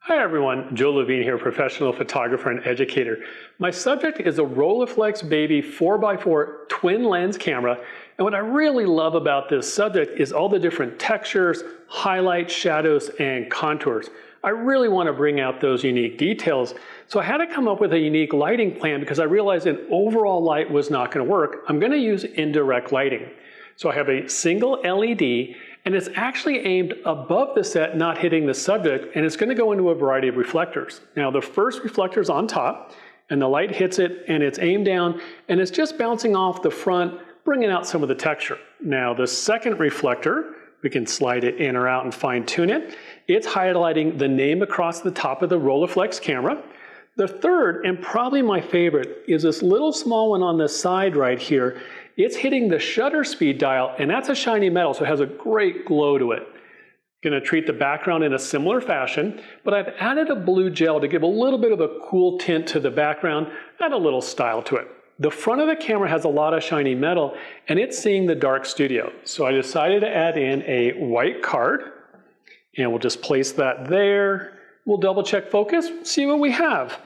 Hi everyone, Joe Levine here, professional photographer and educator. My subject is a Rolleiflex Baby 4x4 twin lens camera, and what I really love about this subject is all the different textures, highlights, shadows, and contours. I really want to bring out those unique details, so I had to come up with a unique lighting plan because I realized an overall light was not going to work. I'm going to use indirect lighting. So I have a single LED, and it's actually aimed above the set, not hitting the subject, and it's going to go into a variety of reflectors. Now the first reflector is on top, and the light hits it, and it's aimed down, and it's just bouncing off the front, bringing out some of the texture. Now the second reflector, we can slide it in or out and fine tune it. It's highlighting the name across the top of the Rolleiflex camera. The third, and probably my favorite, is this little small one on the side right here. It's hitting the shutter speed dial, and that's a shiny metal, so it has a great glow to it. Going to treat the background in a similar fashion, but I've added a blue gel to give a little bit of a cool tint to the background, add a little style to it. The front of the camera has a lot of shiny metal, and it's seeing the dark studio. So I decided to add in a white card, and we'll just place that there. We'll double check focus, see what we have.